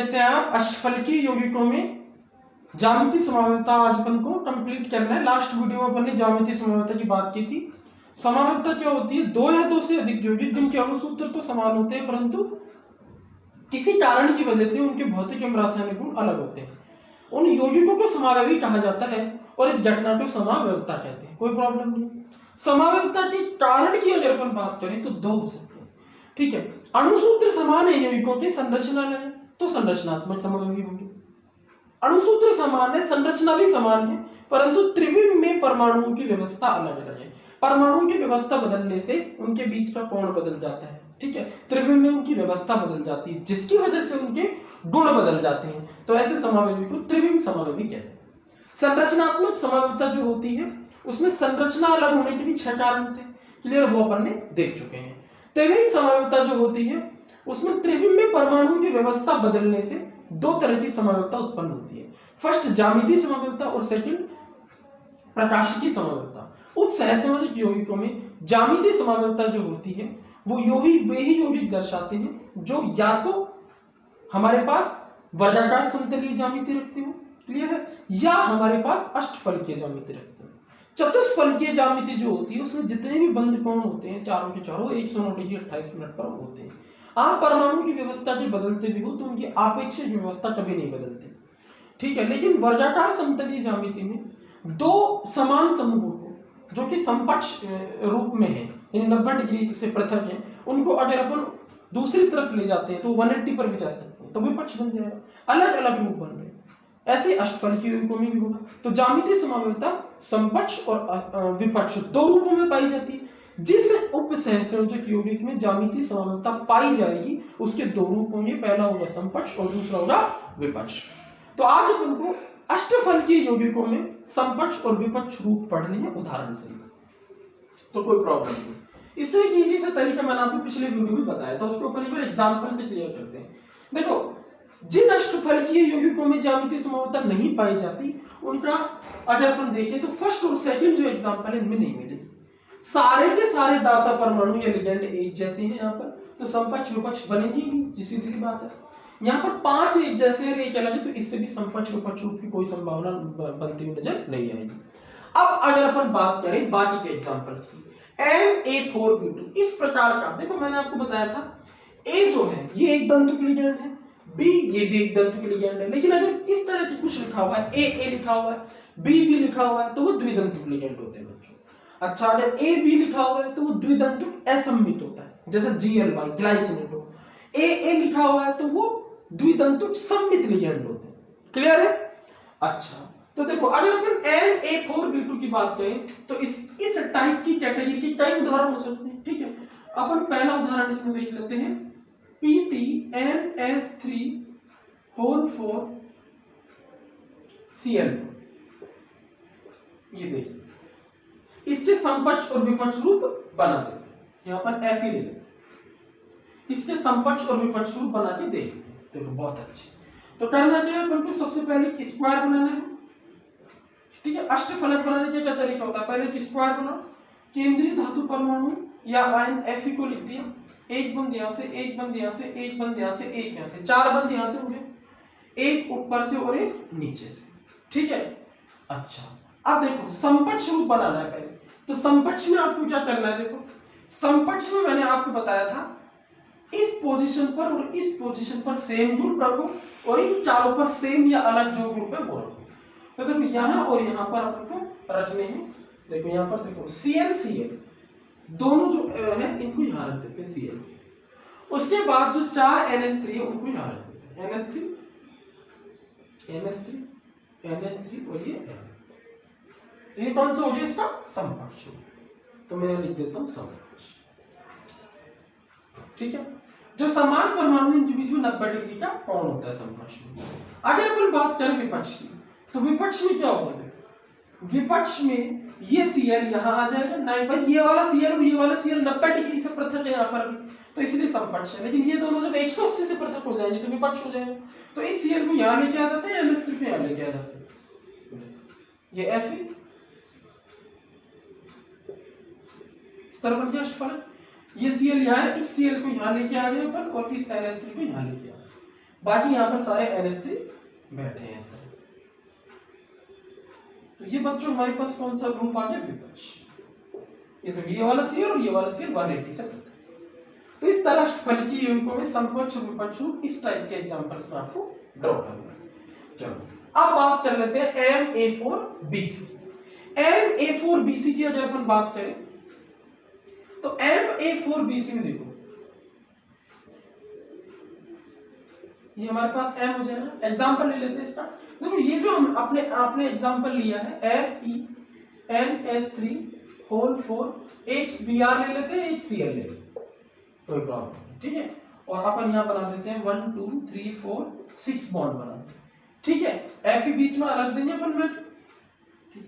कैसे आप अष्टफलकीय यौगिकों में ज्यामितीय समावयवता आज अपन को कंप्लीट करना है। लास्ट वीडियो में अपन ने ज्यामितीय समावयवता की बात की थी। समावयवता क्या होती है? दो या दो से अधिक यौगिक जिनके अणुसूत्र तो समान होते हैं परंतु किसी कारण की वजह से उनके भौतिक एवं रासायनिक गुण अलग होते हैं। उन यौगिकों को समावयवी कहा जाता है और इस घटना को समावयवता कहते हैं। कोई प्रॉब्लम नहीं। समावयवता के कारण की अगर अपन बात करें तो दो हो सकते हैं, ठीक है। अणुसूत्र समान है यौगिकों की, संरचना अलग है तो संरचनात्मक समावयवी होंगे। अणुसूत्र समान है, संरचना भी समान है, परंतु त्रिविम में परमाणुओं की व्यवस्था अलग अलग है। परमाणुओं की व्यवस्था बदलने से उनके बीच का कोण बदल जाता है, ठीक है। त्रिविम में उनकी व्यवस्था बदल जाती है जिसकी वजह से उनके गुण बदल जाते हैं, तो ऐसे समावयवी को त्रिविम समावयवी कहते हैं। संरचनात्मक समावयवता जो होती है उसमें संरचना अलग होने के भी 6 कारण थे, क्लियर, वो अपन ने देख चुके हैं। त्रिविम समावयवता जो होती है उसमें त्रिविम में परमाणुओं की व्यवस्था बदलने से दो तरह की समावयवता उत्पन्न होती है। फर्स्ट ज्यामितीय समावयवता और सेकंड प्रकाशिकी समावयवता। उप सहसंयोजक यौगिकों में ज्यामितीय समावयवता जो होती है वो वे ही यौगिक दर्शाते हैं जो या तो हमारे पास वर्गाकार समतलीय ज्यामिति रखते हो, क्लियर है, या हमारे पास अष्टफलकीय ज्यामिति रखते हो। चतुष्फलकीय ज्यामिति जो होती है उसमें जितने भी बंद कोण होते हैं चारों के चारों 109 डिग्री 28 मिनट पर होते हैं। आप परमाणु की व्यवस्था के बदलते भी हो तो उनकी आपेक्षिक व्यवस्था कभी नहीं बदलती, ठीक है। लेकिन वर्गाकार समतलीय ज्यामिति में दो समान समूहों को जो कि समकक्ष रूप में है, इन 90 डिग्री से पृथक है, उनको अगर अपन दूसरी तरफ ले जाते हैं तो 180 पर भी जा सकते हैं, तो विपक्ष बन जाएगा, अलग अलग रूप बन रहे। ऐसे अष्टफलकीय यौगिकों में भी होगा। तो ज्यामितीय समावयवता समकक्ष और विपक्ष दो रूपों में पाई जाती है। जिस उप सहसंयोजक यौगिक में ज्यामितीय समावयवता पाई जाएगी उसके दो रूप होंगे, पहला होगा समकक्ष और दूसरा होगा विपक्ष। तो आज अपन को अष्टफलकीय यौगिकों में समकक्ष और विपक्ष रूप पढ़ने हैं उदाहरण से, तो कोई प्रॉब्लम नहीं। इसमें एक इजी सा तरीका मैंने आपको पिछले वीडियो में बताया था, उसको अपन एक बार एग्जांपल से क्लियर करते हैं। देखो, जिन अष्टफलकीय यौगिकों में ज्यामितीय समावयवता नहीं पाई जाती उनका अगर अपन देखें तो फर्स्ट और सेकंड जो एग्जांपल है इनमें नहीं मिलेगी। सारे के सारे दाता परमाणु या लिगेंड एक जैसे हैं यहाँ पर, तो समकक्ष विपक्ष बनेगी नहीं, सीधी सी बात है। यहाँ पर 5 एक जैसे हैं, एक अलग है, तो इससे भी समकक्ष विपक्ष रूप की कोई संभावना बनती हुई नजर नहीं आएगी। अब अगर अपन बात करें बाकी के एग्जांपल्स की, Na4B2 इस प्रकार का, देखो मैंने आपको बताया था A जो है ये एक दंतुक लिगेंड है, B ये भी एक दंतुक लिगेंड है, लेकिन अगर इस तरह की कुछ लिखा हुआ है, A लिखा हुआ है, B लिखा हुआ है, तो वो द्विदंतुक लिगेंड होते हैं बच्चों। अच्छा, अगर A B लिखा हुआ है तो वो द्विदंतुक असममित होता है, जैसे GLY ग्लाइसिनेट हो। A लिखा हुआ है तो वो द्विदंतुक सममित लिगेंड होते हैं, क्लियर है। अच्छा, तो देखो अगर अपन Na4B2 की बात करें तो इस टाइप की कैटेगरी के कई उदाहरण हो सकते हैं, ठीक है। अपन पहला उदाहरण इसमें देख लेते हैं, PTNS3 4Cl। ये देखिए, इसके समकक्ष और विपक्ष रूप बना देते हैं, यहाँ पर F ही ले लेते हैं, इसके समकक्ष और विपक्ष रूप बना के देख लेते हैं। देखो बहुत अच्छे। तो करना क्या है, अपन को सबसे पहले स्क्वायर बनाना है, ठीक है। अष्टफलक बनाने का क्या तरीका होता है, पहले एक स्क्वायर बनाओ, केंद्रीय धातु परमाणु या आयन Fe को लिख दिया, एक बंद यहाँ से, एक बंद यहाँ से, एक बंद यहाँ से, एक यहाँ से, 4 बंद यहाँ से हो गए, एक ऊपर से और एक नीचे से, ठीक है। अच्छा, अब देखो समकक्ष रूप बनाना है पहले, तो समकक्ष में आपको क्या करना है, देखो समकक्ष में मैंने आपको बताया था इस पोजीशन पर और इस पोजीशन पर सेम ग्रुप रखो और इन चारों पर सेम या अलग जो ग्रुप है वो रखो। तो देखो यहाँ और यहाँ पर आपको रखने हैं, देखो यहाँ पर देखो CnCl दोनों जो है इनको यहाँ रख देते हैं Cl। उसके बाद जो 4 NH3 है उनको यहाँ रख देते हैं, NH3 और ये कौन सा हो गया इसका समकक्ष, तो मैं लिख देता हूँ समकक्ष, ठीक है। जो समान परमाणु के बीच में 90 डिग्री का कोण होता है समकक्ष में। अगर अपन बात करें विपक्ष की, तो विपक्ष में क्या होगा, विपक्ष में ये Cl यहाँ आ जाएगा, नहीं भाई ये वाला Cl और ये वाला Cl 90 डिग्री से पृथक है यहाँ पर, तो इसलिए समकक्ष है। लेकिन ये दोनों जब 180 से पृथक हो जाएंगे तो विपक्ष हो जाएगा। तो इस Cl को यहाँ लेके आ जाते हैं, NH3 को यहाँ लेके आ जाते हैं, ये Fe इस तरह बन गया अष्टफलक। ये Cl यहाँ है, इस Cl को यहाँ लेके आ गए अपन और इस NH3 को यहाँ लेके आ गए। बाकी यहाँ पर सारे NH3 बैठे हैं सर। तो ये बच्चों हमारे पास कौन सा ग्रुप आ गया, विपक्ष। ये तो ये वाला शेयर और ये वाला शेयर 180 से पृथक। तो इस तरह अष्टफलकीय यौगिकों में समकक्ष और विपक्ष इस टाइप के एग्जांपल्स में आपको ड्रॉ करना है। चलो अब बात कर लेते हैं MA4BC। MA4BC की अगर अपन बात करें तो MA4BC में देखो ये हमारे पास M हो जाएगा। एग्जांपल ले लेते हैं इसका। देखो ये जो हम आपने एग्जांपल लिया है FeNH3 HBr ले लेते हैं, HCl ले लेते हैं, कोई प्रॉब्लम नहीं, ठीक है। और अपन यहाँ बना देते हैं 1 2 3 4 6 बॉन्ड बना देते हैं, ठीक है। Fe बीच में रख देंगे अपन में।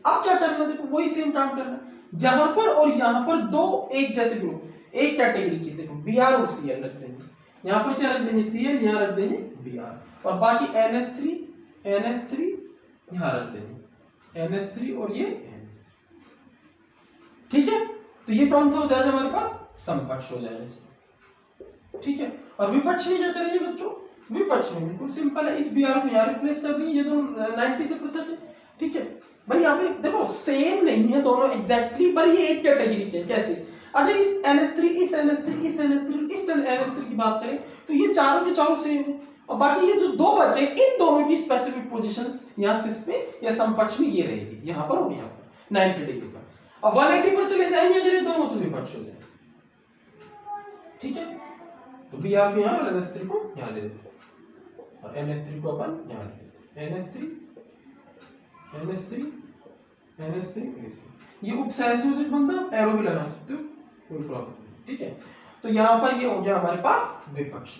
अब क्या करना है, देखो वही सेम काम करना है। जहां पर और यहाँ पर दो एक जैसे ग्रुप एक कैटेगरी के, देखो Br और Cl रख देंगे। यहाँ पर क्या रख देंगे, Cl, यहाँ रख देंगे Br, और बाकी NH3 यहाँ रख देंगे NH3 और ये NH3, ठीक है। तो ये कौन सा हो जाएगा हमारे पास, समकक्ष हो जाएगा, ठीक है। और विपक्ष में क्या करेंगे बच्चों, विपक्ष में बिल्कुल सिंपल है, इस Br को यहाँ रिप्लेस कर देंगे, ये दोनों 90 से पृथक है, ठीक है भाई। यहाँ पे देखो सेम नहीं है दोनों एग्जैक्टली, पर ये एक कैटेगरी के। कैसे, अगर इस NH3 इस NH3 इस NH3 इस NH3 की बात करें तो ये चारों के चारों सेम है, और बाकी ये जो दो बचे इन दोनों की स्पेसिफिक पोजीशंस यहाँ सिस पे या समकक्ष में ये रहेगी, यहाँ पर और यहाँ पर 90 डिग्री पर। अब 180 पर चले जाएंगे अगर ये दोनों, तो विपक्ष हो जाएंगे, ठीक है। तो Br को यहाँ और NH3 को यहाँ ले लेते हैं, और NH3 को अपन यहाँ ले लेते हैं, NH3 ये उपसहसंयोजक बनता, एरो भी लगा सकते हो, कोई प्रॉब्लम नहीं, ठीक है। तो यहाँ पर ये हो गया हमारे पास विपक्ष।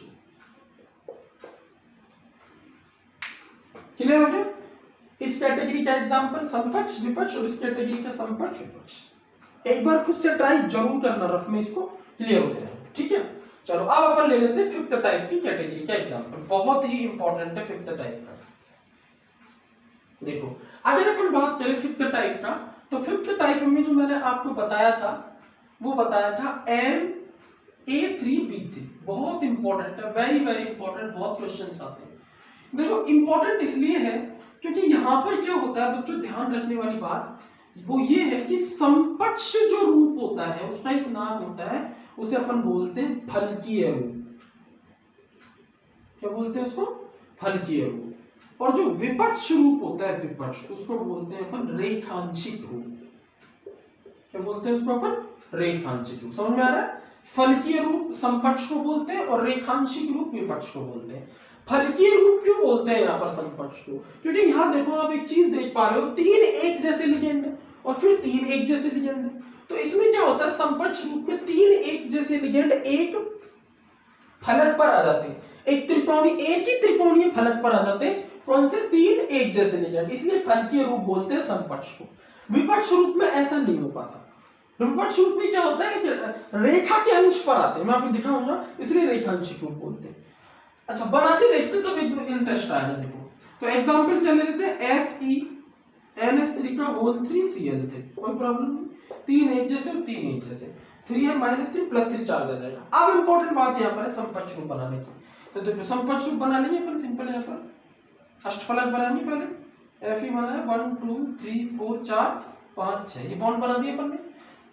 क्लियर हो गया। इस कैटेगरी का एग्जांपल समकक्ष विपक्ष, और इस कैटेगरी का समकक्ष विपक्ष। एक बार खुद से ट्राई जरूर करना, रफ में इसको क्लियर हो जाएगा, ठीक है। चलो अब अपन ले लेते हैं फिफ्थ टाइप की कैटेगरी का एग्जांपल, बहुत ही इंपॉर्टेंट है फिफ्थ टाइप का। देखो अगर अपन बात करें फिफ्थ टाइप का, तो फिफ्थ टाइप में जो मैंने आपको बताया था वो बताया था MA3B3, बहुत इंपॉर्टेंट है, वेरी वेरी इंपॉर्टेंट, बहुत क्वेश्चंस आते हैं। देखो इंपॉर्टेंट इसलिए है क्योंकि यहां पर क्या होता है बच्चों, ध्यान रखने वाली बात वो ये है कि समकक्ष जो रूप होता है उसका एक नाम होता है, उसे अपन बोलते हैं फलकीय रूप। क्या बोलते हैं उसको, फलकीय रूप। और जो विपक्ष रूप होता है विपक्ष, उसको बोलते हैं अपन रेखांशिक रूप। क्या बोलते हैं उसको अपन, रेखांशिक रूप। समझ में आ रहा है, फलकीय रूप समकक्ष को बोलते हैं और रेखांशिक रूप विपक्ष को बोलते हैं। फलकीय रूप क्यों बोलते हैं यहाँ पर समकक्ष को, क्योंकि यहाँ देखो आप एक चीज देख पा रहे हो, तीन एक जैसे लिगेंड है और फिर तीन एक जैसे लिगेंड है। तो इसमें क्या होता है, समकक्ष रूप में तीन एक जैसे लिगेंड एक फलक पर आ जाते हैं, एक ही त्रिकोणीय फलक पर आ जाते हैं। कौन से, तीन एक जैसे लिगेंड, इसलिए फलकीय रूप बोलते हैं समकक्ष को। विपक्ष रूप में ऐसा नहीं हो पाता। विपक्ष रूप में क्या होता है कि रेखा के अंश पर आते हैं, मैं आपको दिखाऊंगा, इसलिए रेखांशिक रूप बोलते हैं। अच्छा बना के देखते तो इंटरेस्ट आएगा। देखो तो एग्जांपल क्या ले लेते हैं, FeNH3 का होल 3Cl थे, कोई प्रॉब्लम नहीं, तीन एक जैसे और तीन एक जैसे, 3 है -3 +3 4 दे जाएगा। अब इंपॉर्टेंट बात यहाँ पर है समकक्ष रूप बनाने की। तो देखो समकक्ष रूप बना लेंगे अपन सिंपल, यहाँ पर अष्टफलक बनाएंगे पहले। Fe बना है 1 2 3 4 4 5 6, ये बॉन्ड बना दिए अपन ने।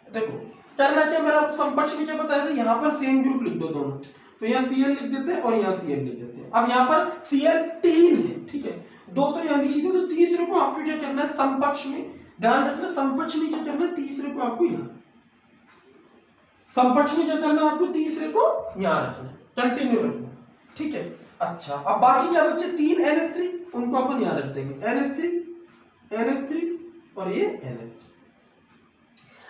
देखो करना क्या, मैंने आपको समकक्ष में क्या बताया था, यहाँ पर सेम ग्रुप लिख दो दोनों, तो यहाँ Cl लिख देते हैं और यहाँ Cl लिख देते हैं। अब यहाँ पर Cl 3 है, ठीक है, दो तो यहाँ लिखी थी, तो तीसरे को आपको क्या करना है समकक्ष में, ध्यान रखना समकक्ष में क्या करना है, तीसरे को आपको यहाँ, समकक्ष में क्या करना है आपको, तीसरे को यहाँ रखना, कंटिन्यू रखना, ठीक है। अच्छा अब बाकी क्या बचे, तीन NH3, उनको अपन यहाँ रख देंगे, NH3 और ये NH3।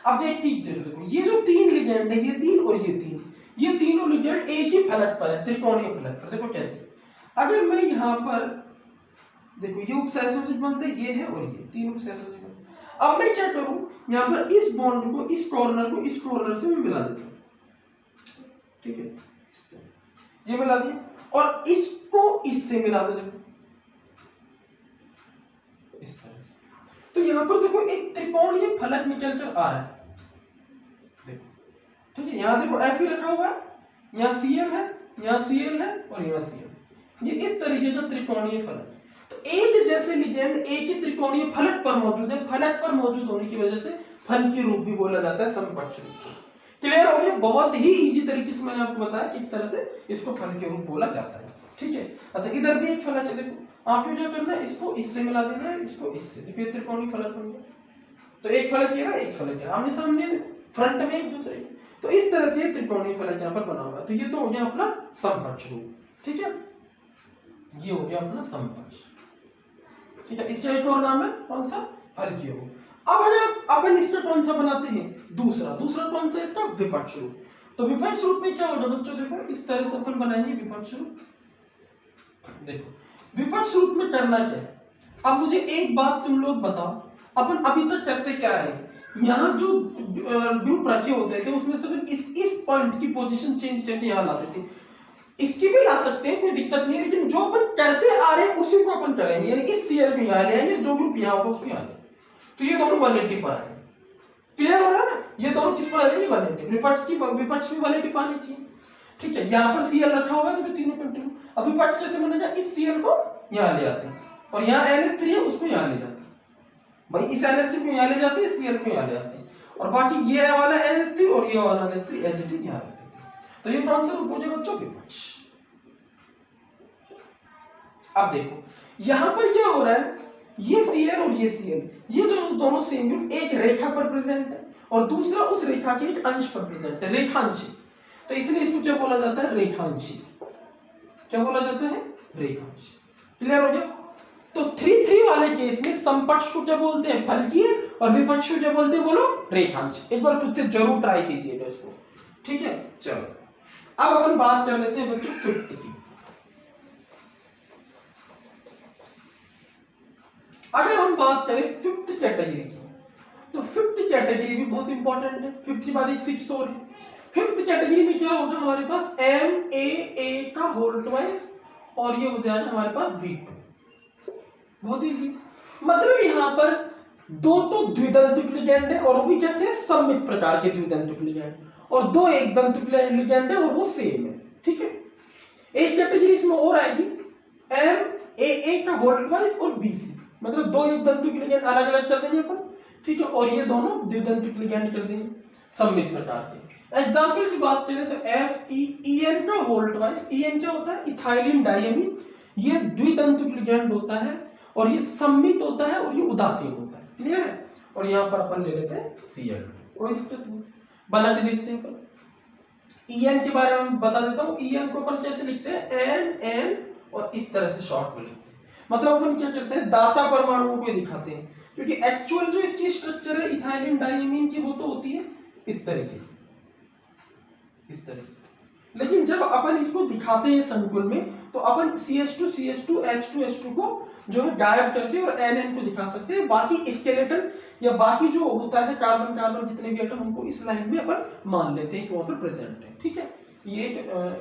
अब जो एक चीज देखो, ये जो तीन लिगेंड है, ये तीन और ये तीन, ये तीनों लिगेंड एक ही फलक पर है, त्रिकोणीय फलक पर। देखो कैसे, अगर मैं यहाँ पर देखो ये उपसहसंयोजक बनते हैं, ये है और ये तीन उपसहसंयोजक बनते हैं। अब मैं क्या करूं, यहाँ पर इस बॉन्ड को इस कॉर्नर से मैं मिला देता हूं, ठीक है, ये मिला दिया, और इसको इससे मिला देता हूं इस तरह से। तो यहाँ पर देखो एक त्रिकोणीय फलक निकल कर आ रहा है, देखो, ठीक है। यहाँ देखो Fe रखा हुआ है, यहाँ Cl है, यहाँ Cl है और यहाँ Cl। ये इस तरीके का त्रिकोणीय फलक। तो एक जैसे लिगेंड एक ही त्रिकोणीय फलक पर मौजूद है, फलक पर मौजूद होने की वजह से फल की रूप भी बोला जाता है समकक्ष रूप। क्लियर हो गया? बहुत ही इजी तरीके से मैंने आपको बताया किस तरह से इसको फल के रूप बोला जाता है। ठीक है, अच्छा इधर भी एक फलक है, देखो आपको क्या करना है, इसको इससे मिला देना है, इसको इससे, देखिए त्रिकोणीय फलक बन गया। तो एक फलक ये रहा, एक फलक है, आमने सामने फ्रंट में एक दूसरे। तो इस तरह से त्रिकोणीय फलक यहाँ पर बना हुआ है। तो ये तो हो गया अपना समकक्ष रूप। ठीक है, ये हो गया अपना समकक्ष। ठीक है, इसका एक और नाम है कौन सा, फलकीय रूप। अब अगर अपन इसका कौन सा बनाते हैं, दूसरा कौन सा, इसका विपक्ष रूप। तो विपक्ष रूप में क्या होगा बच्चों, देखो इस तरह से अपन बनाएंगे विपक्ष रूप। देखो विपक्ष रूप में करना क्या है, अब मुझे एक बात तुम लोग बताओ, अपन अभी तक करते क्या है, यहाँ जो ग्रुप रखे होते थे उसमें से इस पॉइंट की पोजीशन चेंज करके यहाँ लाते थे। इसकी भी ला सकते हैं, कोई दिक्कत नहीं है, लेकिन जो अपन करते आ रहे हैं उसी को अपन करेंगे, यानी इस सीएल को यहाँ ले आएंगे, जो ग्रुप यहाँ होगा उसको यहाँ ले। तो ये दोनों 180 पर आए। क्लियर हो रहा है ना, ये दोनों किस पर आ रहे हैं, 180। विपक्ष भी 180 आनी चाहिए। ठीक है, यहाँ पर सीएल रखा हुआ है तो तीनों कंटिन्यू। अब विपक्ष कैसे बनेगा, इस सीएल को यहाँ ले आते हैं और यहाँ NH3 है उसको यहाँ ले जाते हैं, भाई इस NH3 को यहाँ ले जाते हैं, सीएल को यहाँ ले आते हैं, और बाकी ये वाला NH3 और ये वाला NH3 एज इट इज यहाँ रखते हैं। तो ये कौन सा रूप हो जाएगा बच्चों, विपक्ष। अब देखो यहां पर क्या हो रहा है, ये सीएल और ये सीएल, ये जो दोनों सेम ग्रुप एक रेखा पर प्रेजेंट है और दूसरा उस रेखा के एक अंश पर प्रेजेंट है, रेखांशी। तो इसलिए इसको क्या बोला जाता है, रेखांशी। क्या बोला जाता है, रेखांशी। क्लियर हो गया? तो 3-3 वाले केस में समपक्ष को क्या बोलते हैं, फलकीय, और विपक्ष को क्या बोलते हैं, बोलो रेखांश। एक बार खुद से जरूर ट्राई कीजिएगा इसको। ठीक है, चलो अब अपन बात कर लेते हैं बच्चों फिफ्थ की। अगर हम बात करें फिफ्थ कैटेगरी की, तो फिफ्थ कैटेगरी भी बहुत इंपॉर्टेंट है। फिफ्थ के बाद एक 6 और है। फिफ्थ कैटेगरी में क्या होगा हमारे पास, MAA का होल ट्वाइस, और ये हो जाएगा हमारे पास B2। बहुत इजी, मतलब यहां पर दो तो द्विदंतुक लिगैंड है, और वो भी कैसे, सममित प्रकार के द्विदंतुक लिगैंड, और दो एक दंतुक लिगैंड है और वो सेम है। ठीक है, एक कैटेगरी इसमें और आएगी, MAA का होल ट्वाइस और BC, मतलब दो एक दंतुक लिगैंड अलग अलग कर देंगे अपन। ठीक है, और ये दोनों द्विदंतुक लिगैंड कर देंगे सममित प्रकार के। एग्जांपल की बात करें तो FEN का होल ट्वाइस, EN क्या होता है, इथाइलिन डायमीन, ये द्विदंतुक लिगैंड होता है और ये सममित होता है और ये उदासीन होता है। क्लियर है? और यहाँ पर अपन ले लेते हैं Cl, कोई दिक्कत नहीं, बना के देखते हैं अपन। EN के बारे में बता देता हूँ, EN को अपन कैसे लिखते हैं, NN, और इस तरह से शॉर्ट में लिखते हैं। मतलब अपन क्या करते हैं, दाता परमाणुओं को दिखाते हैं, क्योंकि एक्चुअल जो इसकी स्ट्रक्चर है इथाइलिन डायमीन की, वो तो होती है इस तरीके, इस तरीके। लेकिन जब अपन इसको दिखाते हैं संकुल में, तो अपन CH2 CH2 H2 H2 को जो है गायब करके और NN को दिखा सकते हैं। बाकी स्केलेटन या बाकी जो होता है कार्बन कार्बन जितने भी एटम, उनको इस लाइन में अपन मान लेते हैं कि वहां पर प्रेजेंट है। ठीक है, ये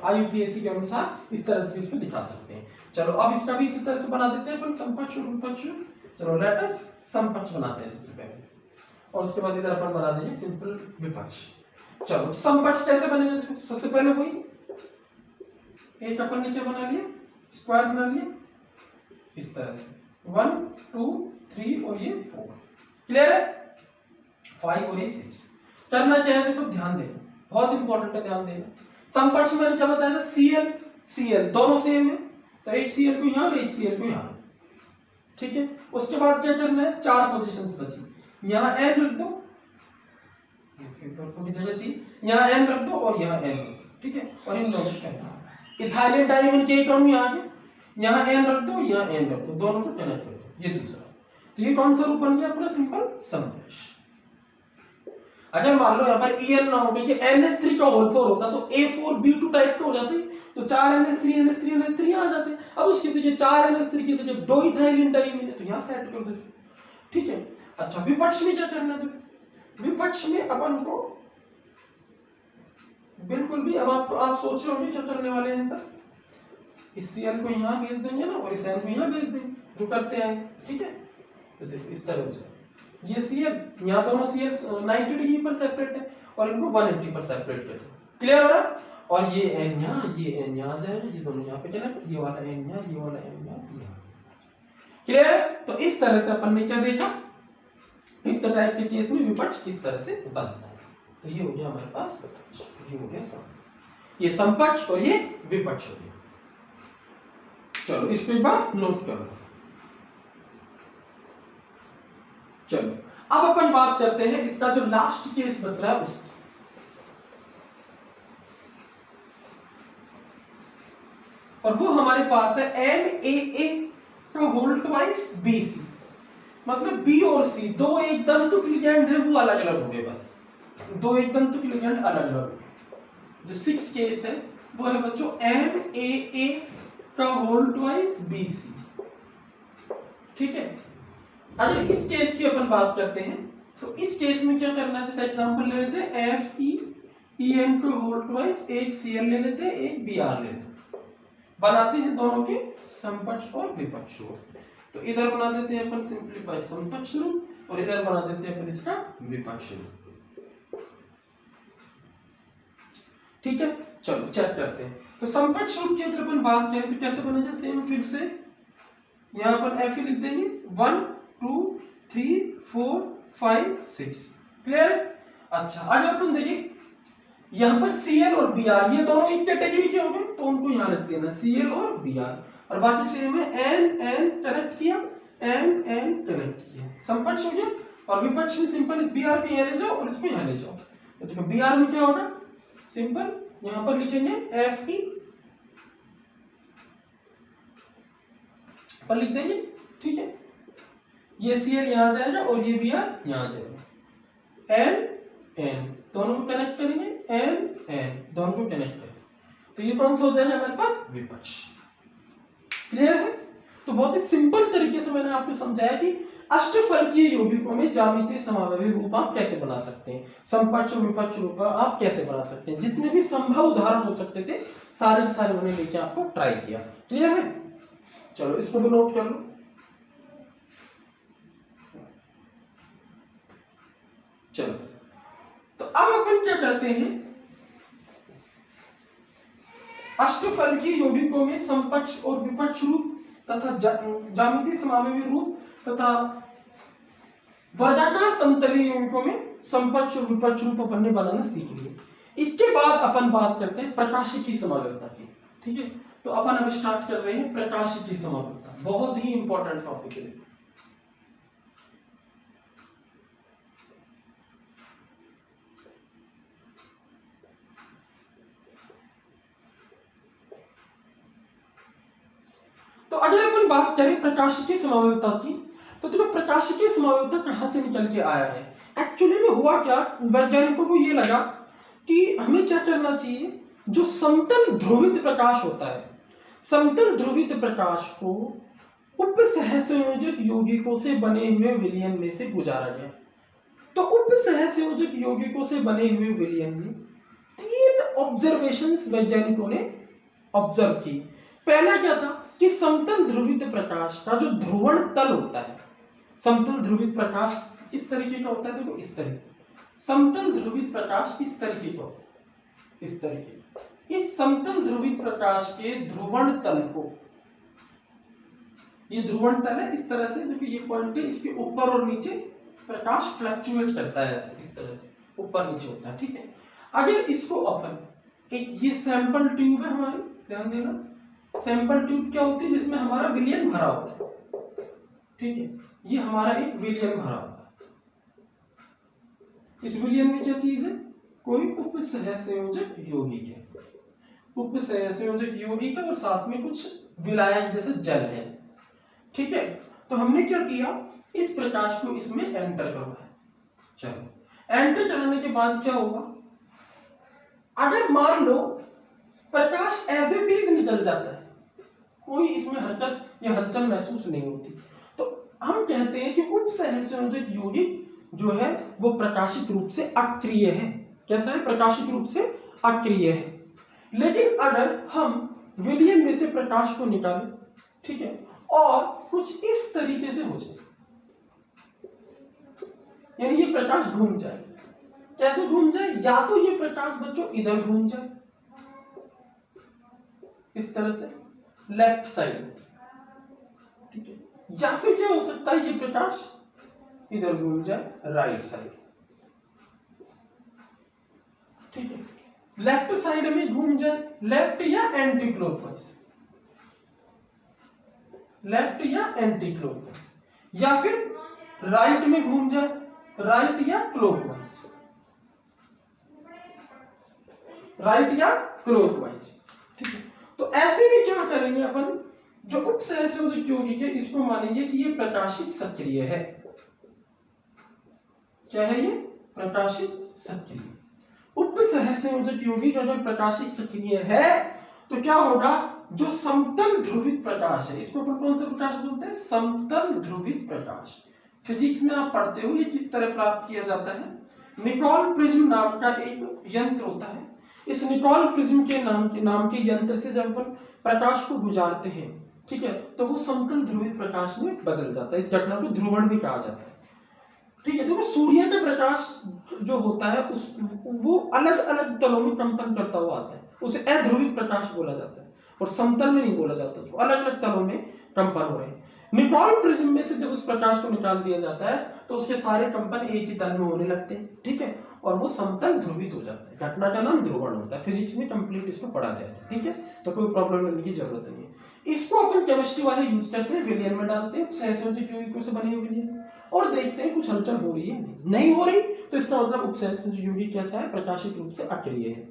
IUPAC के अनुसार इस तरह से इसको दिखा सकते हैं। चलो अब इसका भी इसी तरह से बना देते हैं अपन, समपक्ष और विपक्ष। चलो लेट अस समपक्ष बनाते हैं सबसे पहले, और उसके बाद इधर अपन बना देंगे सिंपल विपक्ष। चलो समपक्ष कैसे बनेगा, देखो सबसे पहले वही एक अपन ने क्या बना लिया, स्क्वायर बना लिया इस तरह से, 1 2 3 और ये 4। क्लियर है? 5 और ये 6। करना क्या है, देखो ध्यान देना, बहुत इंपॉर्टेंट है, ध्यान देना। समपक्ष में मैंने क्या बताया था, CL दोनों सेम है, तो एक CL को यहाँ और एक CL को यहाँ। ठीक है, उसके बाद क्या करना है, 4 पोजीशंस बची, यहाँ N रख दो, को भी जगह चाहिए, यहाँ N रख दो और यहाँ N। ठीक है, और इन दोनों को इथाइलिन डायमीन के अणु यहाँ N रख दो, यहाँ N रख दो, दोनों को कनेक्ट कर दो, ये दूसरा। तो ये कौन सा रूप बन गया पूरा, सिंपल समपक्ष। अगर मान लो यहाँ पर EN ना हो, क्योंकि NH3 का होल 4 होता तो A4B2 टाइप का हो जाते, तो 4 NH3 NH3 NH3 यहाँ आ जाते। अब उसकी जगह 4 NH3 की जगह 2 इथाइलिन डायमीन है, तो यहाँ सेट कर दो। ठीक है, अच्छा विपक्ष में क्या करना है, विपक्ष में अपन को बिल्कुल भी, अब आप सोच रहे होंगे क्या करने वाले हैं सर, इस Cl को यहाँ भेज देंगे ना, और इस N को यहाँ भेज देंगे, जो करते हैं। ठीक है, तो देखो इस तरह हो जाए, ये Cl यहाँ दोनों Cl 90 डिग्री पर सेपरेट है और इनको 180 पर सेपरेट कर दो। क्लियर हो रहा है? और ये एन यहाँ, ये एन यहाँ जाएगा, ये दोनों यहाँ पे कनेक्ट, ये वाला एन यहाँ, ये वाला एन यहाँ। क्लियर है? तो इस तरह से अपन ने क्या देखा, विपक्ष टाइप के केस में विपक्ष किस तरह से बनता है। तो ये हो गया हमारे पास विपक्ष, ये हो गया समपक्ष, ये समपक्ष और ये विपक्ष हो गया। चलो इसको एक बार नोट करो। चलो अब अपन बात करते हैं इसका जो लास्ट केस बच रहा है उसकी। और वो हमारे पास है MAA का होल ट्वाइस BC, मतलब B और C दो एक दंतुक लिगेंड है, वो अलग अलग हो गए, बस दो एक दंतुक लिगेंड अलग अलग हो गए। जो 6 केस है वो है बच्चों MAA का होल ट्वाइस BC, ठीक है। अगर इस केस की अपन बात करते हैं तो इस केस में क्या करना है, जैसे एग्जांपल ले लेते हैं FEEN का होल ट्वाइस, एक Cl ले लेते हैं, एक Br ले लेते हैं, बनाते हैं दोनों के समपक्ष और विपक्ष रूप। तो इधर बना देते हैं अपन सिंपलीफाई समपक्ष रूप और इधर बना देते हैं अपन इसका विपक्ष रूप, ठीक है। चलो चेक करते हैं। तो समपक्ष रूप की अगर अपन बात करें तो कैसे बनेगा, सेम फिर से यहां पर Fe लिख देंगे 1 2 3 4 5 6, क्लियर। अच्छा अगर अपन देखिए यहां पर Cl और Br ये दोनों एक कैटेगरी के हो गए, तो उनको यहां रख देना Cl और Br, और बाकी सेम है N कनेक्ट किया, N कनेक्ट किया, समपक्ष हो गया। और विपक्ष में सिंपल इस Br को यहां ले जाओ और इसको यहां ले जाओ। तो देखो Br में क्या होगा, सिंपल यहां पर लिखेंगे Fe पर लिख देंगे, ठीक है। ये Cl यहां जाएगा और ये Br यहां जाएगा, N दोनों को कनेक्ट करेंगे, N दोनों को कनेक्ट करेंगे, तो ये कौन सा हो जाएगा हमारे पास, विपक्ष, क्लियर है। तो बहुत ही सिंपल तरीके से मैंने आपको समझाया कि अष्टफलकीय यौगिकों में ज्यामितीय समावयवी रूप आप कैसे बना सकते हैं, समपक्ष और विपक्ष रूप आप कैसे बना सकते हैं, जितने भी संभव उदाहरण हो सकते थे सारे के सारे मैंने लेके आपको ट्राई किया, क्लियर है। चलो इसको भी नोट कर लो। चलो तो अब अपन क्या करते हैं, अष्टफलकीय यौगिकों में समपक्ष और विपक्ष रूप तथा ज्यामितीय समावयवी रूप तथा वर्गाकार समतलीय यौगिकों में समपक्ष और विपक्ष रूप अपन ने बनाना सीख लिया। इसके बाद अपन बात करते हैं प्रकाशिकी समावयवता की, ठीक है। तो अपन अब स्टार्ट कर रहे हैं प्रकाशिकी समावयवता, बहुत ही इंपॉर्टेंट टॉपिक है। तो अगर अपन बात करें प्रकाशिकी समावयवता की, तो देखो प्रकाशिकी समावयवता कहां से निकल के आया है। एक्चुअली में हुआ क्या, वैज्ञानिकों को ये लगा कि हमें क्या करना चाहिए, जो समतल ध्रुवित प्रकाश होता है, समतल ध्रुवित प्रकाश को उपसहसंयोजक यौगिकों से बने हुए विलयन में से गुजारा गया। तो उपसहसंयोजक यौगिकों से बने हुए विलयन में 3 ऑब्जर्वेशंस वैज्ञानिकों ने ऑब्जर्व की। पहला क्या था कि समतल ध्रुवित प्रकाश का जो ध्रुवण तल होता है, समतल ध्रुवित प्रकाश इस तरीके का होता है, देखो इस तरीके, समतल ध्रुवित प्रकाश इस तरीके का होता है, इस तरीके। इस समतल ध्रुवित प्रकाश के ध्रुवण तल को, ये ध्रुवण तल है इस तरह से, देखो ये पॉइंट है, इसके ऊपर और नीचे प्रकाश फ्लक्चुएट करता है ऐसे, इस तरह से ऊपर नीचे होता है, ठीक है। अगर इसको अपन एक, ये सैंपल ट्यूब है हमारी, ध्यान देना, सैंपल ट्यूब क्या होती है, जिसमें हमारा विलयन भरा होता है, ठीक है। ये हमारा एक विलयन भरा होता है, इस विलयन में क्या चीज है, कोई उपसहसंयोजक यौगिक है, उपसहसंयोजक यौगिक है और साथ में कुछ विलायक जैसे जल है, ठीक है। तो हमने क्या किया, इस प्रकाश को इसमें एंटर करवाया। चलो एंटर कराने के बाद क्या होगा, अगर मान लो प्रकाश एज इट इज निकल जाता है, कोई इसमें हरकत या हलचल महसूस नहीं होती, तो हम कहते हैं कि उपसहसंयोजक यौगिक जो है वो प्रकाशिक रूप से अक्रिय है। कैसा है, प्रकाशिक रूप से अक्रिय है। लेकिन अगर हम विलयन में से प्रकाश को निकालें, ठीक है, और कुछ इस तरीके से हो जाए, यानी ये प्रकाश घूम जाए, कैसे घूम जाए, या तो ये प्रकाश बच्चों इधर घूम जाए, इस तरह से लेफ्ट साइड, ठीक है। या फिर क्या हो सकता है, ये प्रकाश इधर घूम जाए राइट साइड, ठीक है। लेफ्ट साइड में घूम जाए, लेफ्ट या एंटी क्लॉकवाइज, लेफ्ट या एंटी क्लॉकवाइज, या फिर राइट में घूम जाए, राइट या क्लॉकवाइज, राइट या क्लॉकवाइज, ठीक है। तो ऐसे में क्या करेंगे अपन, जो उपसहसंयोजक यौगिक है इसको मानेंगे कि ये प्रकाशित सक्रिय है। क्या है ये? प्रकाशित सक्रिय। उपसहसंयोजक यौगिक अगर प्रकाशित सक्रिय है तो क्या होगा, जो समतल ध्रुवित प्रकाश है, इसको अपन कौन सा प्रकाश बोलते हैं? समतल ध्रुवित प्रकाश। फिजिक्स में आप पढ़ते हो ये किस तरह प्राप्त किया जाता है? निकोल प्रिज्म नाम का एक यंत्र होता है। इस निकोल प्रिज्म के नाम के यंत्र से जब अपन प्रकाश को गुजारते हैं, ठीक है, तो वो समतल ध्रुवित प्रकाश में बदल जाता है। इस घटना को ध्रुवण भी कहा जाता है, ठीक है। देखो सूर्य का प्रकाश जो होता है उस वो अलग अलग तलों में कंपन करता हुआ आता है, उसे अध्रुवित प्रकाश बोला जाता है, और समतल में नहीं बोला जाता, उसको अलग अलग तलों में कंपन हो रहे हैं। निकोल प्रिज्म में से जब उस प्रकाश को निकाल दिया जाता है तो उसके सारे कंपन एक ही तल में होने लगते हैं, ठीक है, और वो समतल ध्रुवित हो जाता है। घटना का नाम ध्रुवण होता है। फिजिक्स में कंप्लीट इसको पढ़ा जाएगा, ठीक है, तो कोई प्रॉब्लम लेने की जरूरत नहीं है। इसको अपन केमिस्ट्री वाले यूज करते हैं, विलियन में डालते हैं, सहसंयोजक यौगिकों से बने हुए विलियन, और देखते हैं कुछ हलचल हो रही है, नहीं हो रही, तो इसका मतलब उपसहसंयोजक यौगिक कैसा है? प्रकाशित रूप से अक्रिय है,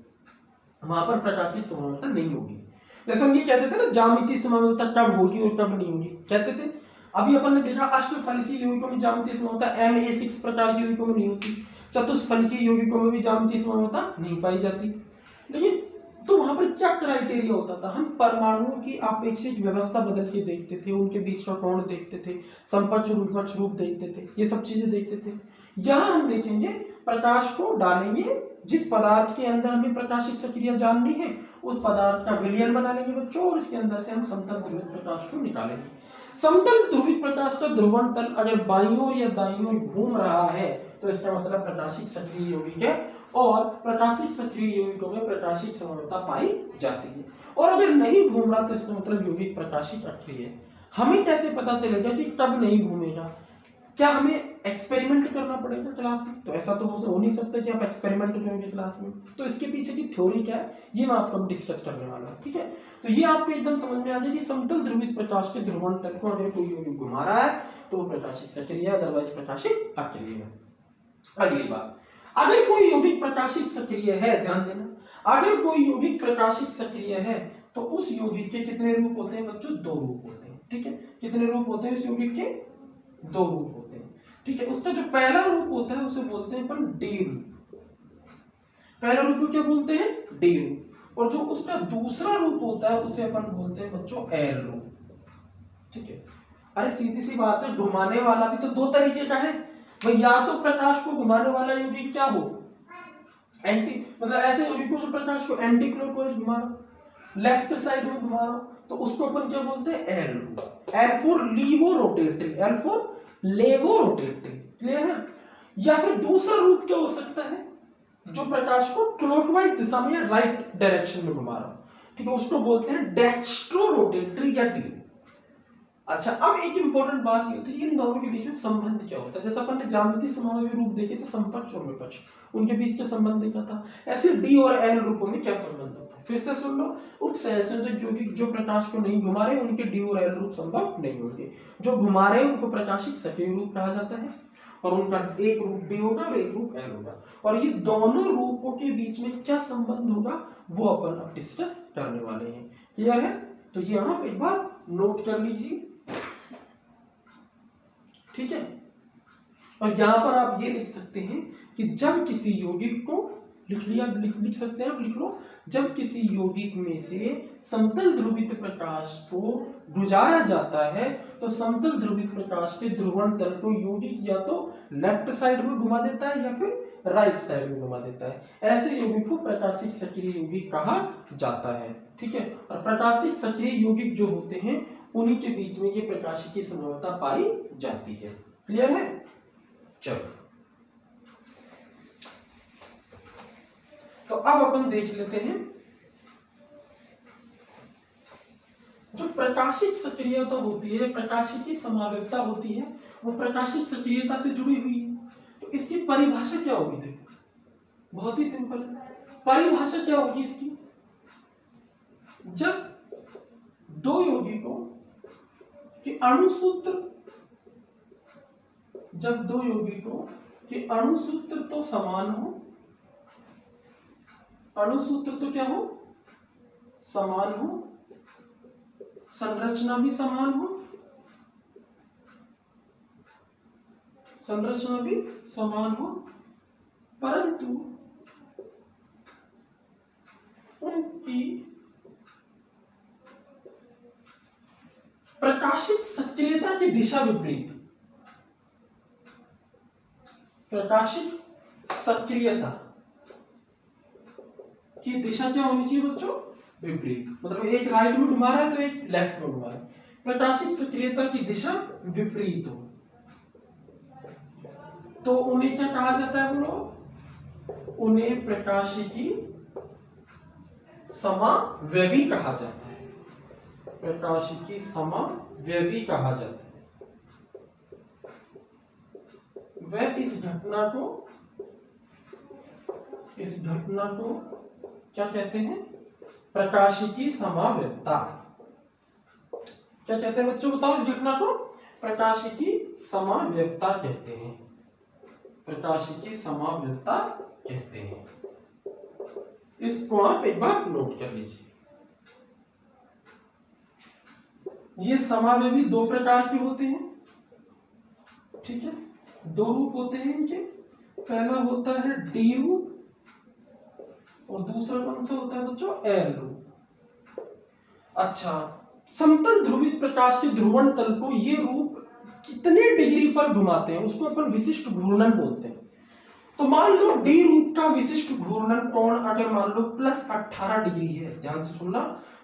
वहां पर प्रकाशित समानता नहीं होगी। जैसे हम ये कहते थे ना, ज्यामितीय समानता कब होगी और कब नहीं होगी, कहते थे। अभी अपन ने देखा अष्टफलकीय यौगिकों में ज्यामितीय समानता Na6 प्रकार के यौगिकों में नहीं होती, चतुष्फलकीय यौगिकों में भी ज्यामितीय समानता नहीं पाई जाती। लेकिन तो वहां पर क्या क्राइटेरिया होता था? हम परमाणुओं की आपेक्षिक व्यवस्था बदल के देखते थे, उनके बीच का कोण देखते थे, समपक्ष और विपक्ष रूप देखते थे, ये सब चीजें देखते थे। यहां हम देखेंगे, प्रकाश को डालेंगे, जिस पदार्थ के अंदर हमें प्रकाशिक सक्रिया जाननी है उस पदार्थ का विलयन बना लेंगे बच्चों, और इसके अंदर से हम समतल ध्रुवित प्रकाश को निकालेंगे। समतल ध्रुवित प्रकाश का ध्रुवण तल अगर बाईं ओर या दाईं ओर घूम रहा है तो इसका मतलब प्रकाशिक सक्रिय यौगिक है, और प्रकाशिक सक्रिय यौगिकों में प्रकाशिक समानता पाई जाती है। और अगर नहीं घूम रहा तो इसका मतलब यौगिक प्रकाशिक अक्रिय है। हमें कैसे पता चलेगा कि कब नहीं घूमेगा? क्या हमें एक्सपेरिमेंट करना पड़ेगा क्लास में? तो ऐसा तो हो नहीं सकता कि आप एक्सपेरिमेंट करेंगे क्लास में। तो इसके पीछे की थ्योरी क्या है ये मैं आपको डिस्कस करने वाला हूँ, ठीक है। तो ये आपको एकदम समझ में आ जाए कि समतल ध्रुवित प्रकाश के ध्रुवण तल को अगर कोई यौगिक घुमा रहा है तो वो प्रकाशिक सक्रिय है, अदरवाइज प्रकाशिक अक्रिय है। अगली बात, अगर कोई यौगिक प्रकाशिक सक्रिय है, ध्यान देना, अगर कोई यौगिक प्रकाशिक सक्रिय है तो उस यौगिक के कितने रूप होते हैं बच्चों? 2 रूप होते हैं, ठीक है। कितने रूप होते हैं उस यौगिक के? 2 रूप होते हैं, ठीक है। उसका जो पहला रूप होता है उसे बोलते हैं अपन डी रूप। पहला रूप को क्या बोलते हैं? डी रूप। और जो उसका दूसरा रूप होता है उसे अपन बोलते हैं बच्चों एल रूप, ठीक है। अरे सीधी सी बात है, घुमाने वाला भी तो 2 तरीके का है भाई, या तो प्रकाश को घुमाने वाला यौगिक क्या हो? एंटी, मतलब ऐसे यौगिकों जो प्रकाश को एंटी क्लॉकवाइज घुमा रहा, लेफ्ट साइड में घुमा रहा, तो उसको अपन क्या बोलते हैं? एल रूप। L for levo rotatory, L for levo rotatory, clear है। या फिर दूसरा रूप क्या हो सकता है? जो प्रकाश को क्लॉकवाइज दिशा में या राइट डायरेक्शन में घुमा रहा, ठीक है, उसको बोलते हैं डेक्स्ट्रो रोटेटरी या डी। अच्छा, अब एक इंपॉर्टेंट बात ये होती है इन दोनों के बीच में संबंध क्या होता है। जैसे अपन ने ज्यामितीय समानता रूप देखे थे, समपक्ष और विपक्ष, उनके बीच का संबंध देखा था। ऐसे डी और एल रूपों में क्या संबंध होता है? फिर से सुन लो, उपसहसंयोजक यौगिक जो प्रकाश को नहीं घुमा रहे उनके डी और एल रूप संभव नहीं होंगे। जो घुमा रहे उनको प्रकाशिक सक्रिय रूप कहा जाता है, और उनका एक रूप डी होगा और एक रूप एल होगा। और ये दोनों रूपों के बीच में क्या संबंध होगा वो अपन अब डिस्कस करने वाले हैं, क्लियर है। तो ये आप एक बार नोट कर लीजिए, ठीक है। और यहां पर आप ये लिख सकते हैं कि जब किसी यौगिक को लिख सकते हैं आप, लिख लो, जब किसी यौगिक में से समतल ध्रुवित प्रकाश को गुजारा जाता है तो समतल ध्रुवित प्रकाश के ध्रुवण तल को यौगिक या तो लेफ्ट साइड में घुमा देता है या फिर राइट साइड में घुमा देता है। ऐसे यौगिक को प्रकाशिक सक्रिय यौगिक कहा जाता है, ठीक है। और प्रकाशिक सक्रिय यौगिक जो होते हैं उन्हीं के बीच में ये प्रकाशिकी समानता पाई जाती है, क्लियर है। चलो, तो अब अपन देख लेते हैं प्रकाशिक सक्रियता होती है, प्रकाशिकी समावेशता होती है, वो प्रकाशिक सक्रियता से जुड़ी हुई है। तो इसकी परिभाषा क्या होगी? देखो बहुत ही सिंपल है, परिभाषा क्या होगी इसकी? जब दो यौगिकों के अणुसूत्र, जब दो यौगिकों के अणुसूत्र तो समान हो, अणुसूत्र तो क्या हो? समान हो, संरचना भी समान हो, संरचना भी समान हो, परंतु उनकी प्रकाशिक सक्रियता की दिशा विपरीत, प्रकाशिक सक्रियता की दिशा क्या होनी चाहिए बच्चों? विपरीत। मतलब एक राइट में घुमा रहा है तो एक लेफ्ट में घुमा रहा है। प्रकाशिक सक्रियता की दिशा विपरीत हो तो उन्हें क्या कहा जाता है बोलो? उन्हें प्रकाशिकी समावयवी कहा जाता है, प्रकाशिकी समावयवी कहा जाता है। वह इस घटना को क्या कहते हैं? प्रकाशिकी समावयवता। क्या कहते हैं बच्चों? बताओ इस घटना को? प्रकाशिकी समावयवता कहते हैं, प्रकाशिकी समावयवता कहते हैं। इसको आप एक बार नोट कर लीजिए। ये समावयवी दो प्रकार के होते हैं, ठीक है? दो रूप होते हैं इनके। पहला होता है डी रूप और दूसरा कौन सा होता है बच्चों? एल रूप। अच्छा, समतल ध्रुवित प्रकाश के ध्रुवण तल को ये रूप कितने डिग्री पर घुमाते हैं उसको अपन विशिष्ट घूर्णन बोलते हैं। तो मान लो डी रूप का विशिष्ट घूर्णन कोण अगर मान लो +18 डिग्री है, ध्यान से सुनना,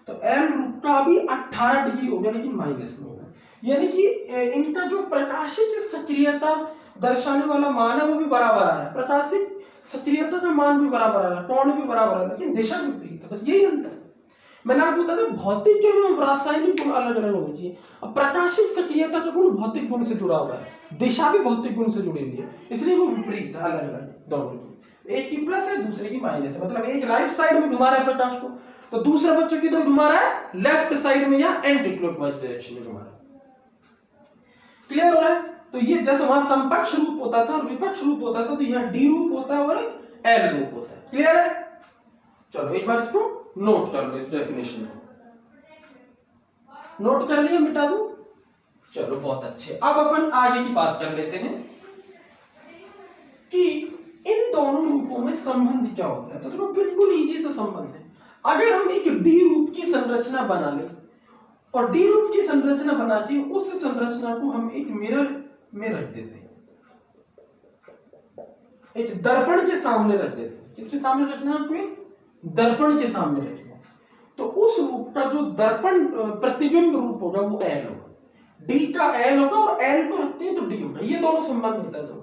तो एल रूप का भी 18 डिग्री हो गया लेकिन माइनस में होगा। यानी कि इनका जो प्रकाशिक सक्रियता दर्शाने वाला मान है वो भी बराबर आ रहा है, प्रकाशिक सक्रियता का मान भी बराबर आ रहा है, कोण भी बराबर आ रहा है, लेकिन दिशा विपरीत है। बस यही अंतर है। मैंने आपको बताया भौतिक एवं रासायनिक गुण अलग अलग होने चाहिए। अब प्रकाशिक सक्रियता का गुण भौतिक गुण से जुड़ा हुआ है, दिशा भी भौतिक गुण से जुड़ी हुई है, इसलिए वो विपरीत है, अलग अलग दोनों की। एक की प्लस है दूसरे की माइनस है। मतलब एक राइट साइड में घुमा रहा है प्रकाश को तो दूसरा बच्चों की तरफ घुमा रहा है लेफ्ट साइड में या एंटी क्लॉकवाइज डायरेक्शन में घुमा रहा है। क्लियर हो रहा है? तो ये जैसे वहां समकक्ष रूप होता था और विपक्ष रूप होता था, तो यहां डी रूप होता है और एल रूप होता है। क्लियर है? चलो एक बार इसको नोट कर लो, इस डेफिनेशन को नोट कर लिया, मिटा दूं? चलो बहुत अच्छे। अब अपन आगे की बात कर लेते हैं कि इन दोनों रूपों में संबंध क्या होता है। तो देखो बिल्कुल इजी सा संबंध है। अगर हम एक डी रूप की संरचना बना ले और डी रूप की संरचना बना के उस संरचना को हम एक मिरर में रख देते हैं, एक दर्पण के सामने रख देते हैं। किसके सामने रखना है आपको? दर्पण के सामने रखना है। तो उस रूप का जो दर्पण प्रतिबिंब रूप होगा वो एल होगा, डी का एल होगा और एल को रखते हैं तो डी होगा। ये दोनों संबंध होता है दोनों।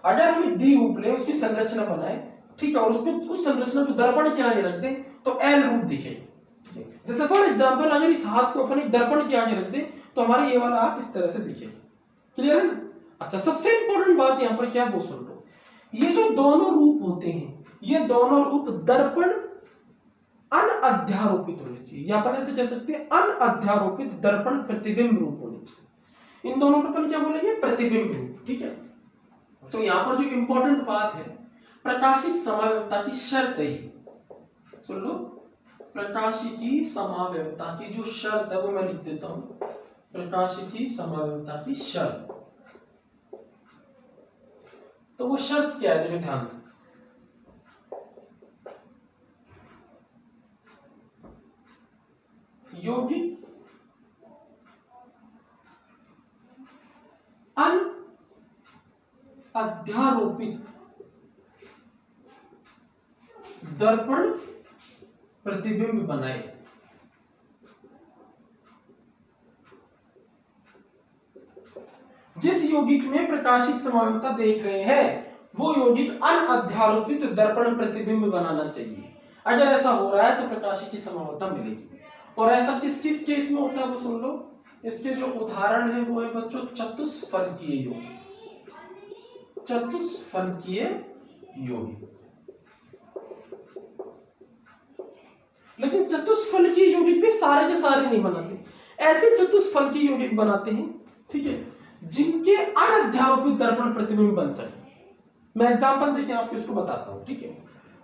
अगर हम डी रूप ले, उसकी संरचना बनाए, ठीक है, और उसको उस संरचना को दर्पण के आगे रख दें तो एल रूप दिखेगा। जैसे फॉर एग्जांपल अगर इस हाथ को अपन एक दर्पण के आगे रख दें तो हमारा ये वाला हाथ इस तरह से दिखेगा। क्लियर है ना? अच्छा, सबसे इंपॉर्टेंट बात यहां पर क्या, वो सुन लो। ये जो दोनों रूप होते हैं, ये दोनों रूप दर्पण अनअध्यारोपित होने चाहिए, या अपन ऐसे कह सकते हैं अनअध्यारोपित दर्पण प्रतिबिंब रूप होने चाहिए। इन दोनों को अपन क्या बोलेंगे? प्रतिबिंब रूप। ठीक है, तो यहां पर जो इंपॉर्टेंट बात है, प्रकाशिक समावयवता की शर्त है, सुन लो, प्रकाशिकी समावयवता की जो शर्त है वो मैं लिख देता हूं, प्रकाशिकी समावयवता की शर्त। तो वो शर्त क्या है, ध्यान दो। यौगिक अनअध्यारोपित दर्पण प्रतिबिंब बनाए। जिस यौगिक में प्रकाशिक समावयवता देख रहे हैं वो यौगिक अनअध्यारोपित दर्पण प्रतिबिंब बनाना चाहिए। अगर ऐसा हो रहा है तो प्रकाशिकी समावयवता मिलेगी। और ऐसा किस किस केस में होता है वो सुन लो। इसके जो उदाहरण है वो है बच्चों चतुष्फलकीय यौगिक, चतुष्फलकीय यौगिक। लेकिन चतुष्फलकीय यौगिक भी सारे के सारे नहीं बनाते, ऐसे चतुष्फलकीय यौगिक बनाते हैं, ठीक है, जिनके अनअध्यारोपित दर्पण प्रतिबिंब बन सके। मैं एग्जांपल देके आपको इसको बताता हूं, ठीक है।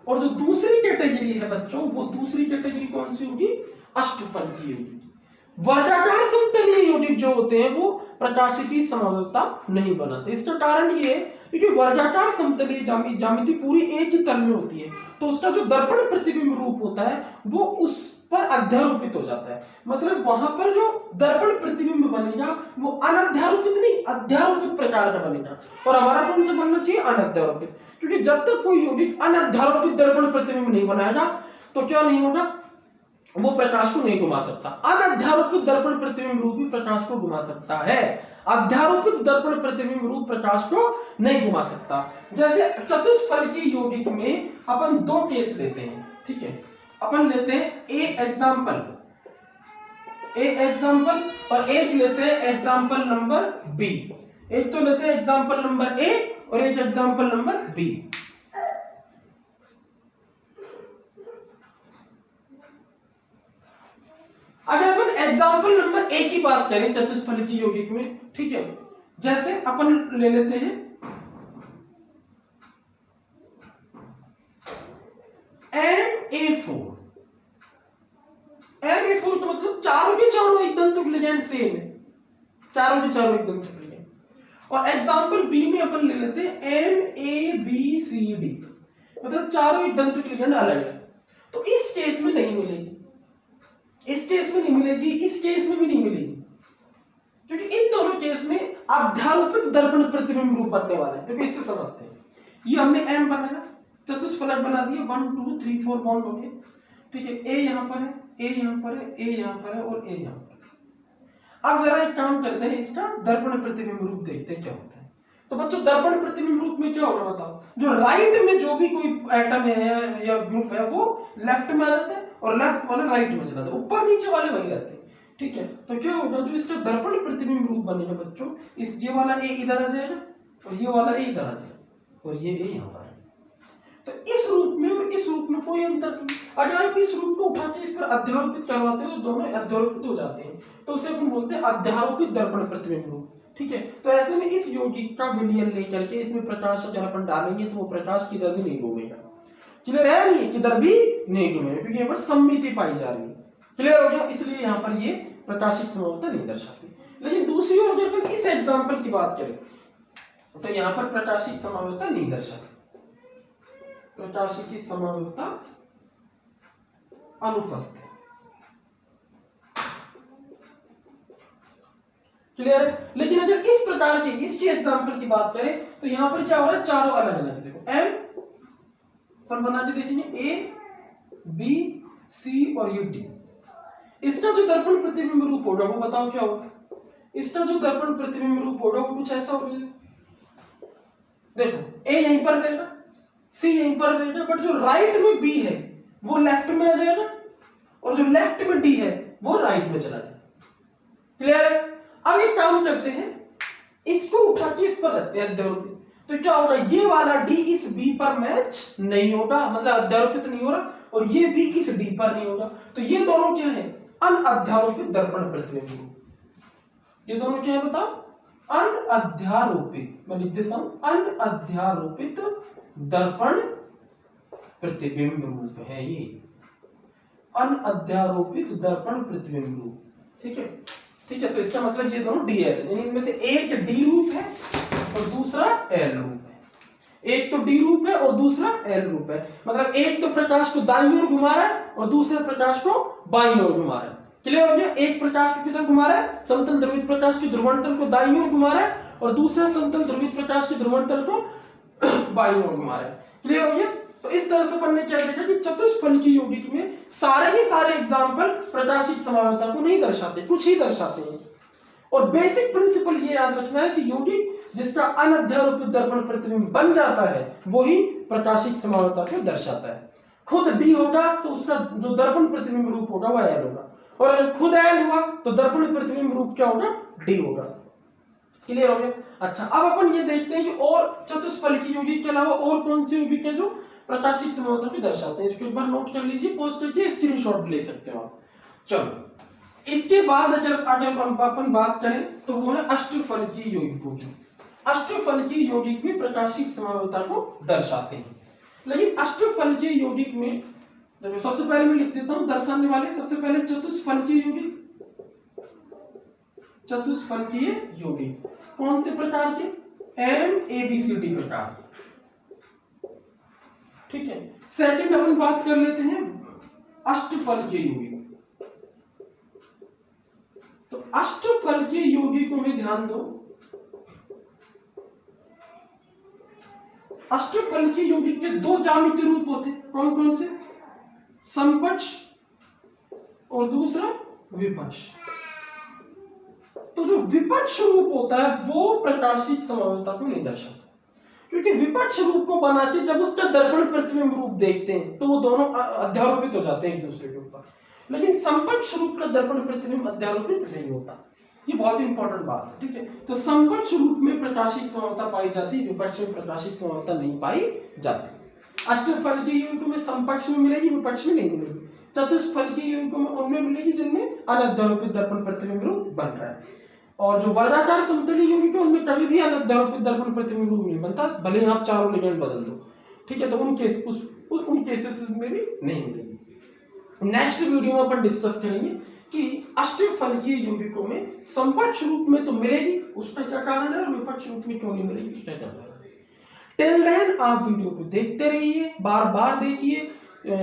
और जो दूसरी कैटेगरी है बच्चों, वो दूसरी कैटेगरी कौन सी होगी? अष्टफलकीय यौगिक। वर्गाकार समतलीय यौगिक जो होते हैं वो प्रकाशिकी समरूपता नहीं बनाते। इसका कारण ये है क्योंकि वर्गाकार समतलीय ज्यामिति पूरी एक ही तल में होती है, तो उसका जो दर्पण प्रतिबिंब रूप होता है वो उस पर अध्यारोपित हो जाता है। मतलब वहां पर जो दर्पण प्रतिबिंब बनेगा वो अनध्यारोपित नहीं, अध्यारोपित प्रकार का बनेगा। और हमारा कौन सा बनना चाहिए? अनध्यारोपित। क्योंकि जब तक कोई यौगिक अनध्यारोपित दर्पण प्रतिबिंब नहीं बनाएगा तो क्या नहीं होगा? वो प्रकाश को नहीं घुमा सकता। अनध्यारोपित दर्पण प्रतिबिंब रूप ही प्रकाश को घुमा सकता है, अध्यारोपित दर्पण प्रतिबिंब रूप प्रकाश को नहीं घुमा सकता। जैसे चतुष्फलकीय यौगिक में अपन दो केस लेते हैं, ठीक है। अपन लेते हैं ए एग्जांपल और एक लेते हैं एग्जांपल नंबर बी। एक तो लेते हैं एग्जांपल नंबर ए और एक एग्जांपल नंबर बी। अगर अपन एग्जांपल नंबर ए की बात करें चतुष्फलकीय यौगिक में, ठीक है, जैसे अपन ले लेते हैं MA4। MA4 का मतलब चारों के चारों एकदम तुक लिगेंड सेम है, चारों के चारों एकदम तुक लिगेंड। और एग्जांपल बी में अपन ले लेते हैं MABCD, मतलब चारों एकदम तुक लिगेंड अलग है। तो इस केस में नहीं मिलेगी, इस केस में नहीं मिलेगी, इस केस में भी नहीं मिलेगी, क्योंकि इन दोनों केस में अध्यारोपित दर्पण प्रतिबिंब रूप बनने वाला है। क्योंकि इससे समझते हैं, ये हमने M बनाया, चतुष्फलक बना दिया, 1 2 3 4 बॉन्ड हो गए, ठीक है। ए यहां पर है, ए यहां पर है, ए यहां पर है और ए यहां पर है। अब जरा एक काम करते हैं, इसका दर्पण प्रतिबिंब रूप देखते हैं क्या होता है। तो बच्चों दर्पण प्रतिबिंब रूप में क्या होगा बताओ? जो राइट में जो भी कोई एटम है या ग्रुप है वो लेफ्ट में आ जाता है और लेफ्ट वाला राइट में चला जाता है, ऊपर नीचे वाले वही रहते हैं, ठीक है। तो क्या होगा? जो इसका दर्पण प्रतिबिंब रूप बनेगा बच्चों, इस ये वाला ए इधर आ जाएगा और ये वाला ए इधर आ जाएगा और ये ए यहां पर है। तो इस रूप में और इस रूप में कोई अंतर नहीं। अगर आप इस रूप को उठा के इस पर अध्यारोपित करवाते हो तो दोनों अध्यारोपित हो जाते हैं, तो उसे अपन बोलते हैं अध्यारोपित दर्पण प्रतिबिंब रूप, ठीक है। तो ऐसे में इस यौगिक का विलयन लेकर के इसमें प्रकाश अगर अपन डालेंगे तो वो प्रकाश किधर भी नहीं घूमेगा। क्लियर है? नहीं, किधर भी नहीं घूमेगा, क्योंकि यहाँ पर सममिति पाई जा रही है। क्लियर हो गया? इसलिए यहाँ पर ये प्रकाशिक समरूपता नहीं दर्शाती। लेकिन दूसरी ओर अगर इस एग्जाम्पल की बात करें तो यहाँ पर प्रकाशिक समरूपता नहीं दर्शाती, प्रकाशिकी समरूपता अनुपस्थित। क्लियर है? लेकिन अगर इस प्रकार के इसके एग्जांपल की बात करें तो यहां पर क्या हो रहा है? चारों अलग अलग, देखो M पर बना के देखेंगे A B C और ये D। इसका जो दर्पण प्रतिबिंब रूप होगा वो बताओ क्या होगा? इसका जो दर्पण प्रतिबिंब रूप होगा वो कुछ ऐसा होगा, देखो A यहीं पर रहेगा, C यहीं पर रहेगा, बट जो राइट में B है वो लेफ्ट में आ जाएगा और जो लेफ्ट में D है वो राइट में चला जाएगा। क्लियर है? अब एक काम करते हैं, इसको उठा के इस पर रखते हैं अध्यारोपित, तो क्या होगा? ये वाला D इस B पर मैच नहीं होगा, मतलब अध्यारोपित नहीं हो रहा, और ये B इस D पर नहीं होगा। तो ये दोनों क्या है? अनअध्यारोपित दर्पण प्रतिबिंब। ये दोनों क्या है बताओ? अनअध्यारोपित, मैं लिख देता हूं, अनअध्यारोपित दर्पण प्रतिबिंब रूप है ये, अनअध्यारोपित दर्पण प्रतिबिंब रूप, ठीक है। ठीक है, तो इसका मतलब ये दोनों डी एल, यानी इनमें से एक डी रूप है और दूसरा एल रूप है। एक तो डी रूप है और दूसरा एल रूप है, मतलब एक तो प्रकाश को दाईं ओर घुमा रहा है और दूसरे प्रकाश को बाईं ओर घुमा रहा है। क्लियर हो गया? एक प्रकाश को किधर घुमा रहा है? समतल ध्रुवित प्रकाश के ध्रुवंतल को दाईं ओर घुमा रहा है और दूसरा समतल ध्रुवित प्रकाश के ध्रुवंतल को बाईं ओर घुमा रहा है। क्लियर हो गया? तो इस तरह से अपन ने क्या देखा कि चतुष्फलकीय यौगिक में सारे के सारे एग्जाम्पल प्रकाशिक समानता को नहीं दर्शाते, कुछ ही दर्शाते हैं। और बेसिक प्रिंसिपल ये याद रखना है कि यौगिक जिसका अनध्यारोपित दर्पण प्रतिबिंब बन जाता है वही प्रकाशिक समानता को दर्शाता है। खुद डी होगा तो उसका जो दर्पण प्रतिबिंब रूप होगा वह एल होगा, और अगर खुद एल हुआ तो दर्पण प्रतिबिंब रूप क्या होगा, डी होगा। क्लियर हो गया। अच्छा, अब अपन ये देखते हैं कि और चतुष्फलकी यौगिक के अलावा और कौन से यौगिक है जो प्रकाशिक समानता को दर्शाते हैं। इसको एक बार नोट कर लीजिए, पॉज करके स्क्रीनशॉट ले सकते हो आप। चलो, इसके बाद अगर अपन बात करें तो वो है अष्टफलकीय यौगिकों की। अष्टफलकीय यौगिक भी प्रकाशिक समानता को दर्शाते हैं। लेकिन अष्टफलकीय यौगिक में जब सबसे पहले मैं लिख देता हूं दर्शाने वाले, सबसे पहले चतुष्फलकीय यौगिक। चतुष्फलकीय यौगिक कौन से प्रकार के, M A B C D प्रकार, ठीक है। सेकंड अपन बात कर लेते हैं अष्टफलकीय यौगिक। तो अष्टफलकीय यौगिकों में ध्यान दो, अष्टफलकीय यौगिक के दो ज्यामितीय रूप होते हैं। कौन कौन से, समपक्ष और दूसरा विपक्ष। तो जो विपक्ष रूप होता है वो प्रकाशिक समानता को नहीं दर्शाता, क्योंकि विपक्ष रूप को बना के जब उसका दर्पण प्रतिबिंब रूप देखते हैं तो वो दोनों अध्यारोपित हो जाते हैं एक दूसरे के ऊपर। लेकिन समपक्ष रूप का दर्पण प्रतिबिंब अध्यारोपित नहीं होता। ये बहुत इंपॉर्टेंट बात है, ठीक है। तो समपक्ष रूप में प्रकाशिक समानता पाई जाती है, विपक्ष में प्रकाशिक समानता नहीं पाई जाती। अष्टफलकीय यौगिकों में समपक्ष में मिलेगी, विपक्ष में नहीं मिलेगी। चतुष्फलकीय यौगिकों में उनमें मिलेगी जिनमें अनध्यारोपित दर्पण प्रतिबिंब रूप बन रहा है। और जो वर्गाकार समतलीय यौगिक है उनमें कभी भी अनध्यारोपित दर्पण प्रतिबिंब रूप नहीं बनता, भले ही आप चारों लिगेंड बदल दो, ठीक है। तो उन केसेस में भी नहीं मिलेगी। नेक्स्ट वीडियो में अपन डिस्कस करेंगे कि अष्टफलकीय यौगिकों में समपक्ष रूप में तो मिलेगी, उसका क्या कारण है, और विपक्ष रूप में क्यों नहीं मिलेगी, उसका क्या कारण है। टिल देन आप वीडियो को देखते रहिए, बार बार देखिए,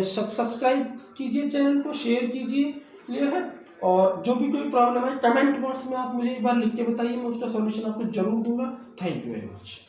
सब्सक्राइब कीजिए चैनल को, शेयर कीजिए। क्लियर है। और जो भी कोई प्रॉब्लम है कमेंट बॉक्स में आप मुझे एक बार लिख के बताइए, मैं उसका सॉल्यूशन आपको जरूर दूंगा। Thank you very much.